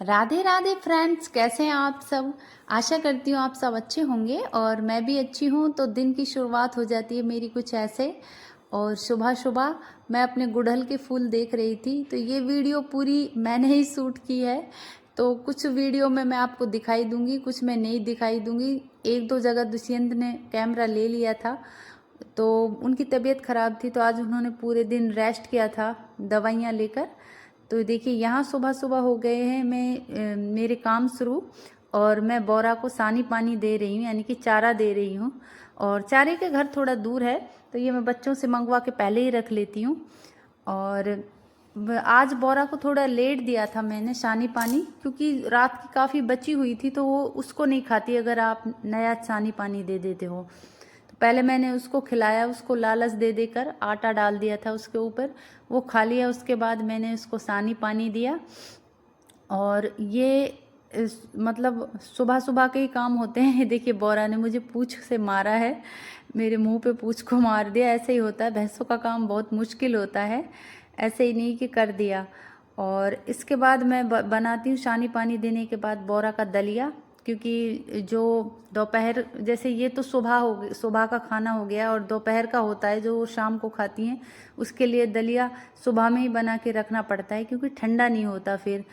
Radhe Radhe friends, कैसे हैं आप सब। आशा करती हूँ आप सब अच्छे होंगे और मैं भी अच्छी हूँ। तो दिन की शुरुआत हो जाती है मेरी कुछ ऐसे। और सुबह सुबह मैं अपने गुड़हल के फूल देख रही थी, तो ये वीडियो पूरी मैंने ही शूट की है। तो कुछ वीडियो में मैं आपको दिखाई दूंगी, कुछ मैं नहीं दिखाई दूंगी। एक दो जगह दुष्यंत ने कैमरा ले लिया था, तो उनकी तबीयत ख़राब थी, तो आज उन्होंने पूरे दिन रेस्ट किया था दवाइयाँ लेकर। तो देखिए यहाँ सुबह सुबह हो गए हैं मेरे काम शुरू। और मैं बोरा को सानी पानी दे रही हूँ, यानी कि चारा दे रही हूँ। और चारे के घर थोड़ा दूर है, तो ये मैं बच्चों से मंगवा के पहले ही रख लेती हूँ। और आज बोरा को थोड़ा लेट दिया था मैंने सानी पानी, क्योंकि रात की काफ़ी बची हुई थी, तो वो उसको नहीं खाती अगर आप नया सानी पानी दे देते हो। तो पहले मैंने उसको खिलाया, उसको लालच दे देकर आटा डाल दिया था उसके ऊपर, वो खा लिया। उसके बाद मैंने उसको सानी पानी दिया। और ये मतलब सुबह सुबह के ही काम होते हैं। देखिए बोरा ने मुझे पूंछ से मारा है, मेरे मुंह पे पूंछ को मार दिया। ऐसे ही होता है, भैंसों का काम बहुत मुश्किल होता है, ऐसे ही नहीं कि कर दिया। और इसके बाद मैं बनाती हूँ सानी पानी देने के बाद बोरा का दलिया, क्योंकि जो दोपहर, जैसे ये तो सुबह हो गई, सुबह का खाना हो गया, और दोपहर का होता है जो शाम को खाती हैं, उसके लिए दलिया सुबह में ही बना के रखना पड़ता है, क्योंकि ठंडा नहीं होता फिर।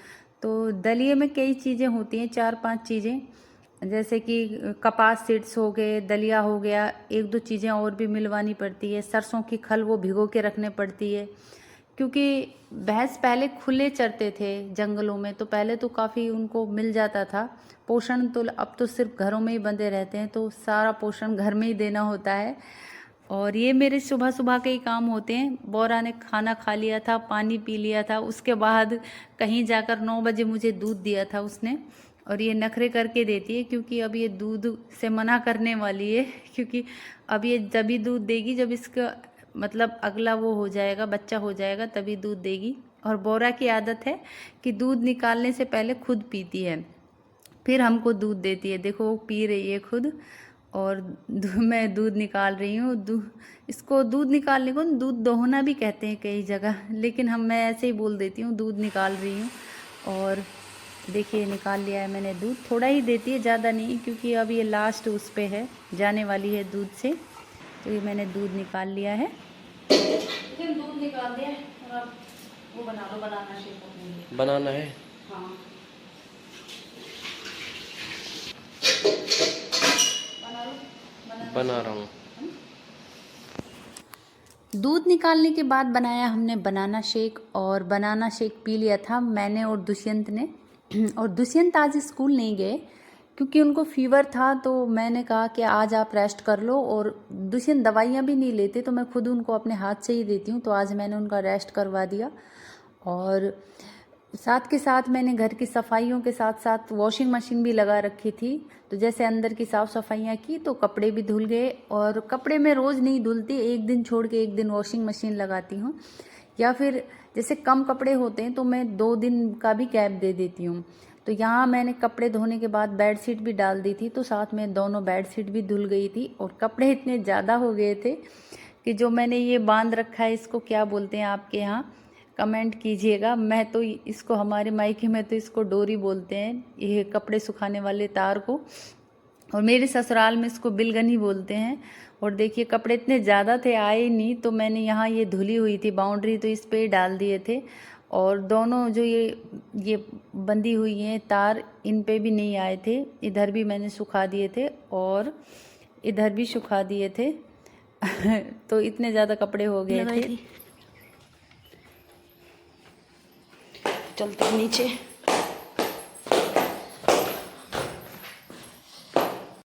तो दलिए में कई चीज़ें होती हैं, 4-5 चीज़ें, जैसे कि कपास सीड्स हो गए, दलिया हो गया, एक दो चीज़ें और भी मिलवानी पड़ती है। सरसों की खल वो भिगो के रखने पड़ती है, क्योंकि भैंस पहले खुले चरते थे जंगलों में, तो पहले तो काफ़ी उनको मिल जाता था पोषण। तो अब तो सिर्फ घरों में ही बंधे रहते हैं, तो सारा पोषण घर में ही देना होता है। और ये मेरे सुबह सुबह के ही काम होते हैं। बोरा ने खाना खा लिया था, पानी पी लिया था, उसके बाद कहीं जाकर 9 बजे मुझे दूध दिया था उसने। और ये नखरे करके देती है, क्योंकि अब ये दूध से मना करने वाली है, क्योंकि अब ये तभी दूध देगी जब इसका मतलब अगला वो हो जाएगा, बच्चा हो जाएगा, तभी दूध देगी। और बोरा की आदत है कि दूध निकालने से पहले खुद पीती है, फिर हमको दूध देती है। देखो वो पी रही है खुद, और मैं दूध निकाल रही हूँ। इसको दूध निकालने को दूध दोहना भी कहते हैं कई जगह, लेकिन मैं ऐसे ही बोल देती हूँ, दूध निकाल रही हूँ। और देखिए निकाल लिया है मैंने दूध, थोड़ा ही देती है, ज़्यादा नहीं, क्योंकि अब ये लास्ट उस पे है, जाने वाली है दूध से। तो ये मैंने दूध निकाल लिया है, फिर दूध निकाल दिया। और अब वो बना लो, बनाना शेक बनाना है। हाँ, बना रहा हूँ। दूध निकालने के बाद बनाया हमने बनाना शेक, और बनाना शेक पी लिया था मैंने और दुष्यंत ने। और दुष्यंत आज स्कूल नहीं गए, क्योंकि उनको फीवर था, तो मैंने कहा कि आज आप रेस्ट कर लो। और दुष्यंत दवाइयाँ भी नहीं लेते, तो मैं खुद उनको अपने हाथ से ही देती हूँ, तो आज मैंने उनका रेस्ट करवा दिया। और साथ के साथ मैंने घर की सफाइयों के साथ साथ वॉशिंग मशीन भी लगा रखी थी। तो जैसे अंदर की साफ़ सफाइयाँ की, तो कपड़े भी धुल गए। और कपड़े मैं रोज़ नहीं धुलती, एक दिन छोड़ के एक दिन वॉशिंग मशीन लगाती हूँ, या फिर जैसे कम कपड़े होते हैं तो मैं 2 दिन का भी गैप दे देती हूँ। तो यहाँ मैंने कपड़े धोने के बाद बेडशीट भी डाल दी थी, तो साथ में दोनों बेडशीट भी धुल गई थी। और कपड़े इतने ज़्यादा हो गए थे कि जो मैंने ये बांध रखा है, इसको क्या बोलते हैं आपके यहाँ, कमेंट कीजिएगा। मैं तो इसको, हमारे मायके में तो इसको डोरी बोलते हैं, ये कपड़े सुखाने वाले तार को, और मेरे ससुराल में इसको बिलगनी बोलते हैं। और देखिए कपड़े इतने ज़्यादा थे, आए नहीं, तो मैंने यहाँ ये धुली हुई थी बाउंड्री, तो इस पे डाल दिए थे। और दोनों जो ये बंधी हुई हैं तार, इन पे भी नहीं आए थे, इधर भी मैंने सुखा दिए थे और इधर भी सुखा दिए थे। तो इतने ज़्यादा कपड़े हो गए थे। चलते हैं नीचे।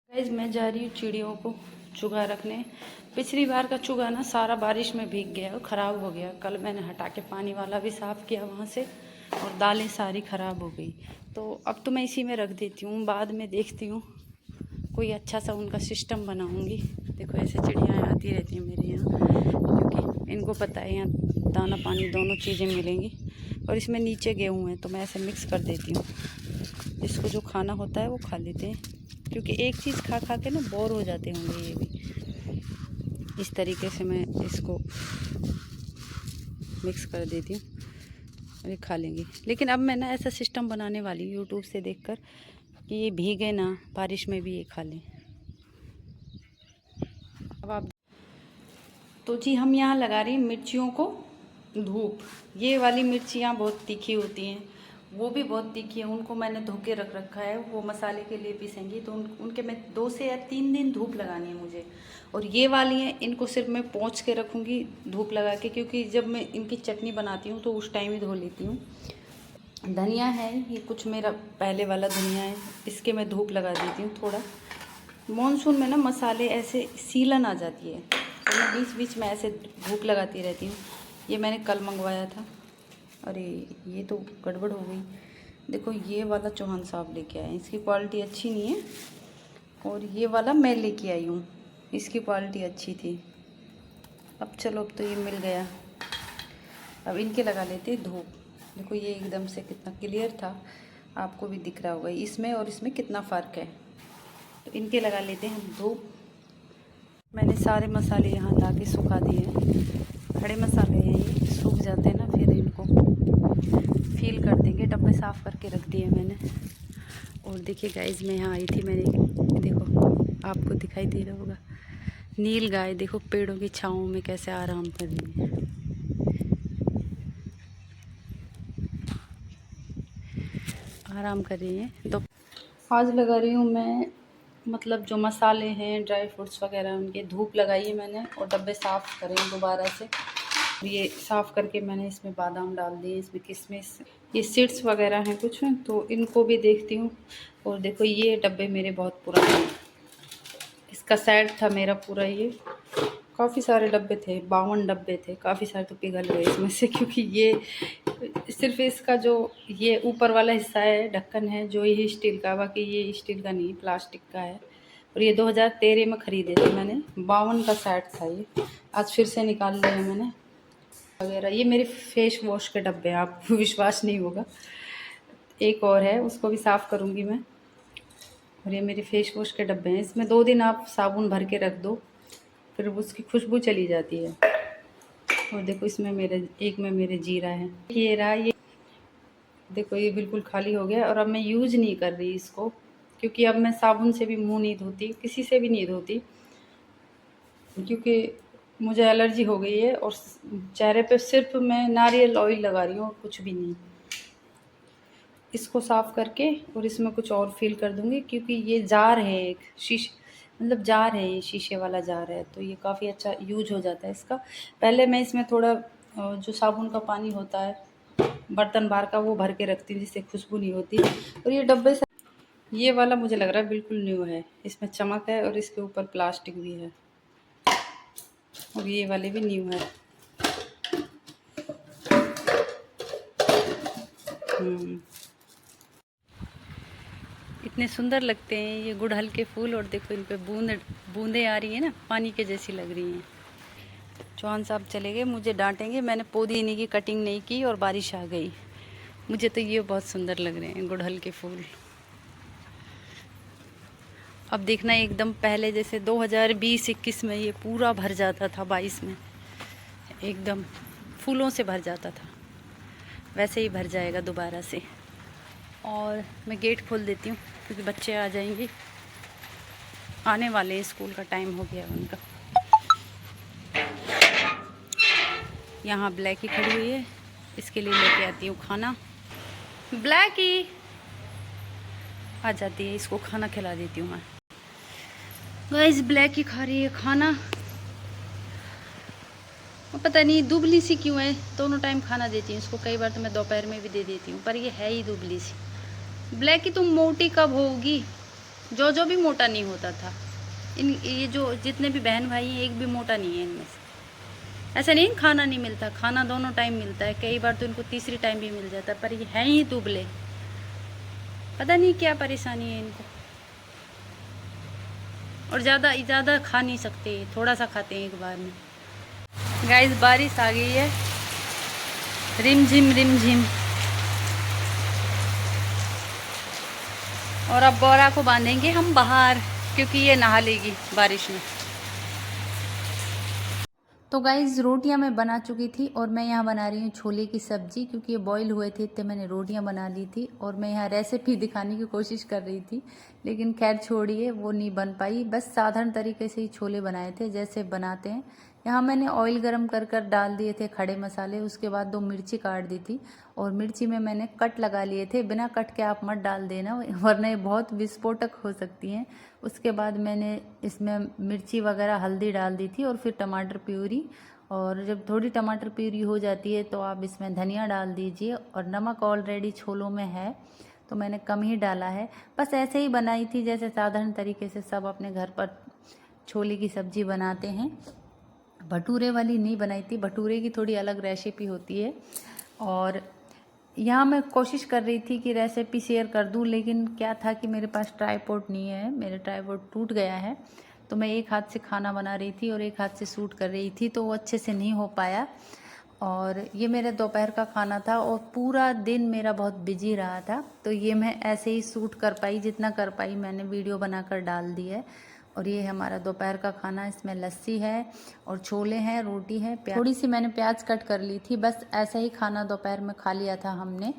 गाइस मैं जा रही हूँ चिड़ियों को चुगा रखने। पिछली बार का चुगा ना सारा बारिश में भीग गया और ख़राब हो गया। कल मैंने हटा के पानी वाला भी साफ़ किया वहाँ से, और दालें सारी ख़राब हो गई। तो अब तो मैं इसी में रख देती हूँ, बाद में देखती हूँ कोई अच्छा सा उनका सिस्टम बनाऊँगी। देखो ऐसे चिड़ियाँ आती रहती हैं मेरे यहाँ, क्योंकि इनको पता है यहाँ दाना पानी दोनों चीज़ें मिलेंगी। और इसमें नीचे गेहूँ है, तो मैं ऐसे मिक्स कर देती हूँ, जिसको जो खाना होता है वो खा लेते हैं, क्योंकि एक चीज़ खा खा के ना बोर हो जाते होंगे ये भी। इस तरीके से मैं इसको मिक्स कर देती हूँ। और ये खा लेंगे। लेकिन अब मैं ना ऐसा सिस्टम बनाने वाली हूँ यूट्यूब से देखकर कि ये भीगे ना, बारिश में भी ये खा लें। अब आप तो जी हम यहाँ लगा रही हैं मिर्चियों को धूप। ये वाली मिर्चियाँ बहुत तीखी होती हैं, वो भी बहुत तीखी है, उनको मैंने धो के रख रखा है, वो मसाले के लिए पीसेंगी तो उनके मैं 2 से या 3 दिन धूप लगानी है मुझे। और ये वाली हैं, इनको सिर्फ मैं पोंछ के रखूँगी धूप लगा के, क्योंकि जब मैं इनकी चटनी बनाती हूँ तो उस टाइम ही धो लेती हूँ। धनिया है, ये कुछ मेरा पहले वाला धनिया है, इसके मैं धूप लगा देती हूँ थोड़ा। मॉनसून में ना मसाले ऐसे सीलन आ जाती है, तो मैं बीच बीच में ऐसे धूप लगाती रहती हूँ। ये मैंने कल मंगवाया था। अरे ये तो गड़बड़ हो गई। देखो ये वाला चौहान साहब लेके आए, इसकी क्वालिटी अच्छी नहीं है। और ये वाला मैं लेके आई हूँ, इसकी क्वालिटी अच्छी थी। अब चलो, अब तो ये मिल गया, अब इनके लगा लेते हैं धूप। देखो ये एकदम से कितना क्लियर था, आपको भी दिख रहा होगा इसमें और इसमें कितना फ़र्क है। तो इनके लगा लेते हैं हम धूप। मैंने सारे मसाले यहाँ ला के सुखा दिए हैं, खड़े मसाले हैं, ये सूख जाते हैं ना, फिर इनको फील कर देंगे। डब्बे साफ़ करके रख दिए मैंने। और देखिए गाइस, मैं यहाँ आई थी, मैंने देखो आपको दिखाई दे रहा होगा नील गाय, देखो पेड़ों की छाँव में कैसे आराम कर रही है। आराम कर रही हैं। तो आज लगा रही हूँ मैं, मतलब जो मसाले हैं, ड्राई फ्रूट्स वगैरह, उनके धूप लगाई है मैंने। और डब्बे साफ़ करें दोबारा से। ये साफ़ करके मैंने इसमें बादाम डाल दिए, इसमें किशमिश, ये सीड्स वगैरह हैं कुछ, तो इनको भी देखती हूँ। और देखो ये डब्बे मेरे बहुत पुराने हैं, इसका सेट था मेरा पूरा, ये काफ़ी सारे डब्बे थे, 52 डब्बे थे, काफ़ी सारे तो पिघल गए इसमें से, क्योंकि ये सिर्फ इसका जो ये ऊपर वाला हिस्सा है, ढक्कन है, जो ये स्टील का, बाकी ये स्टील का नहीं, प्लास्टिक का है। और ये 2013 में ख़रीदे थे मैंने, 52 का सेट था ये। आज फिर से निकाल लिए मैंने वगैरह। ये मेरे फेस वॉश के डब्बे हैं, आपको विश्वास नहीं होगा। एक और है, उसको भी साफ़ करूँगी मैं। और ये मेरे फेस वॉश के डब्बे हैं, इसमें 2 दिन आप साबुन भर के रख दो, फिर उसकी खुशबू चली जाती है। और देखो इसमें मेरे, एक में मेरे जीरा है, ये रहा। ये देखो ये बिल्कुल खाली हो गया। और अब मैं यूज़ नहीं कर रही इसको, क्योंकि अब मैं साबुन से भी मुंह नहीं धोती, किसी से भी नहीं धोती, क्योंकि मुझे एलर्जी हो गई है। और चेहरे पे सिर्फ मैं नारियल ऑयल लगा रही हूँ और कुछ भी नहीं। इसको साफ़ करके और इसमें कुछ और फिल कर दूँगी, क्योंकि ये जार है, एक शीशे, मतलब जार है, ये शीशे वाला जार है, तो ये काफ़ी अच्छा यूज हो जाता है इसका। पहले मैं इसमें थोड़ा जो साबुन का पानी होता है बर्तन बार का, वो भर के रखती हूँ, जिससे खुशबू नहीं होती। और ये डब्बे से, ये वाला मुझे लग रहा है बिल्कुल न्यू है, इसमें चमक है और इसके ऊपर प्लास्टिक भी है। और ये वाले भी न्यू है। इतने सुंदर लगते हैं ये गुड़हल के फूल। और देखो इन पे बूंदें आ रही हैं ना, पानी के जैसी लग रही हैं। चौहान साहब चले गए, मुझे डांटेंगे, मैंने पुदीने की कटिंग नहीं की और बारिश आ गई। मुझे तो ये बहुत सुंदर लग रहे हैं गुड़हल के फूल। अब देखना एकदम पहले जैसे 2020-21 में ये पूरा भर जाता था, 22 में एकदम फूलों से भर जाता था, वैसे ही भर जाएगा दोबारा से। और मैं गेट खोल देती हूँ, क्योंकि बच्चे आ जाएंगे, आने वाले हैं, स्कूल का टाइम हो गया उनका। यहाँ ब्लैकी खड़ी हुई है, इसके लिए लेके आती हूँ खाना। ब्लैकी आ जाती है, इसको खाना खिला देती हूँ मैं। गाइस ब्लैकी खा रही है खाना, पता नहीं दुबली सी क्यों है। दोनों टाइम खाना देती हूँ इसको, कई बार तो मैं दोपहर में भी दे देती हूँ, पर ये है ही दुबली सी। ब्लैकी तुम मोटी कब होगी? जो भी मोटा नहीं होता था। ये जो जितने भी बहन भाई हैं, एक भी मोटा नहीं है इनमें से। ऐसा नहीं खाना नहीं मिलता, खाना दोनों टाइम मिलता है, कई बार तो इनको तीसरी टाइम भी मिल जाता है, पर ये हैं ही दुबले। पता नहीं क्या परेशानी है इनको। और ज़्यादा खा नहीं सकते, थोड़ा सा खाते हैं एक बार में। गाइस बारिश आ गई है, रिमझिम रिमझिम। और अब बोरा को बांधेंगे हम बाहर, क्योंकि ये नहा लेगी बारिश में। तो गाइज़ रोटियां मैं बना चुकी थी और मैं यहाँ बना रही हूँ छोले की सब्ज़ी, क्योंकि ये बॉईल हुए थे तो मैंने रोटियां बना ली थी और मैं यहाँ रेसिपी दिखाने की कोशिश कर रही थी, लेकिन खैर छोड़िए, वो नहीं बन पाई। बस साधारण तरीके से ही छोले बनाए थे जैसे बनाते हैं। यहाँ मैंने ऑयल गरम कर डाल दिए थे खड़े मसाले, उसके बाद 2 मिर्ची काट दी थी और मिर्ची में मैंने कट लगा लिए थे। बिना कट के आप मत डाल देना, वरना ये बहुत विस्फोटक हो सकती हैं। उसके बाद मैंने इसमें मिर्ची वगैरह हल्दी डाल दी थी और फिर टमाटर प्यूरी, और जब थोड़ी टमाटर प्यूरी हो जाती है तो आप इसमें धनिया डाल दीजिए। और नमक ऑलरेडी छोलों में है तो मैंने कम ही डाला है। बस ऐसे ही बनाई थी जैसे साधारण तरीके से सब अपने घर पर छोले की सब्ज़ी बनाते हैं। भटूरे वाली नहीं बनाई थी, भटूरे की थोड़ी अलग रेसिपी होती है। और यहाँ मैं कोशिश कर रही थी कि रेसिपी शेयर कर दूँ, लेकिन क्या था कि मेरे पास ट्राइपॉड नहीं है, मेरा ट्राइपॉड टूट गया है। तो मैं एक हाथ से खाना बना रही थी और एक हाथ से शूट कर रही थी, तो वो अच्छे से नहीं हो पाया। और ये मेरे दोपहर का खाना था और पूरा दिन मेरा बहुत बिजी रहा था, तो ये मैं ऐसे ही शूट कर पाई, जितना कर पाई मैंने वीडियो बनाकर डाल दी है। और ये हमारा दोपहर का खाना, इसमें लस्सी है और छोले हैं, रोटी है, थोड़ी सी मैंने प्याज कट कर ली थी। बस ऐसा ही खाना दोपहर में खा लिया था हमने,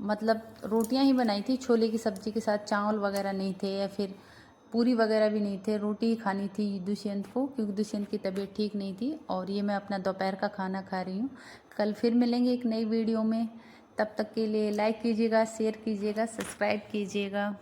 मतलब रोटियां ही बनाई थी छोले की सब्ज़ी के साथ, चावल वगैरह नहीं थे या फिर पूरी वगैरह भी नहीं थे। रोटी ही खानी थी दुष्यंत को, क्योंकि दुष्यंत की तबीयत ठीक नहीं थी। और ये मैं अपना दोपहर का खाना खा रही हूँ। कल फिर मिलेंगे एक नई वीडियो में, तब तक के लिए लाइक कीजिएगा, शेयर कीजिएगा, सब्सक्राइब कीजिएगा।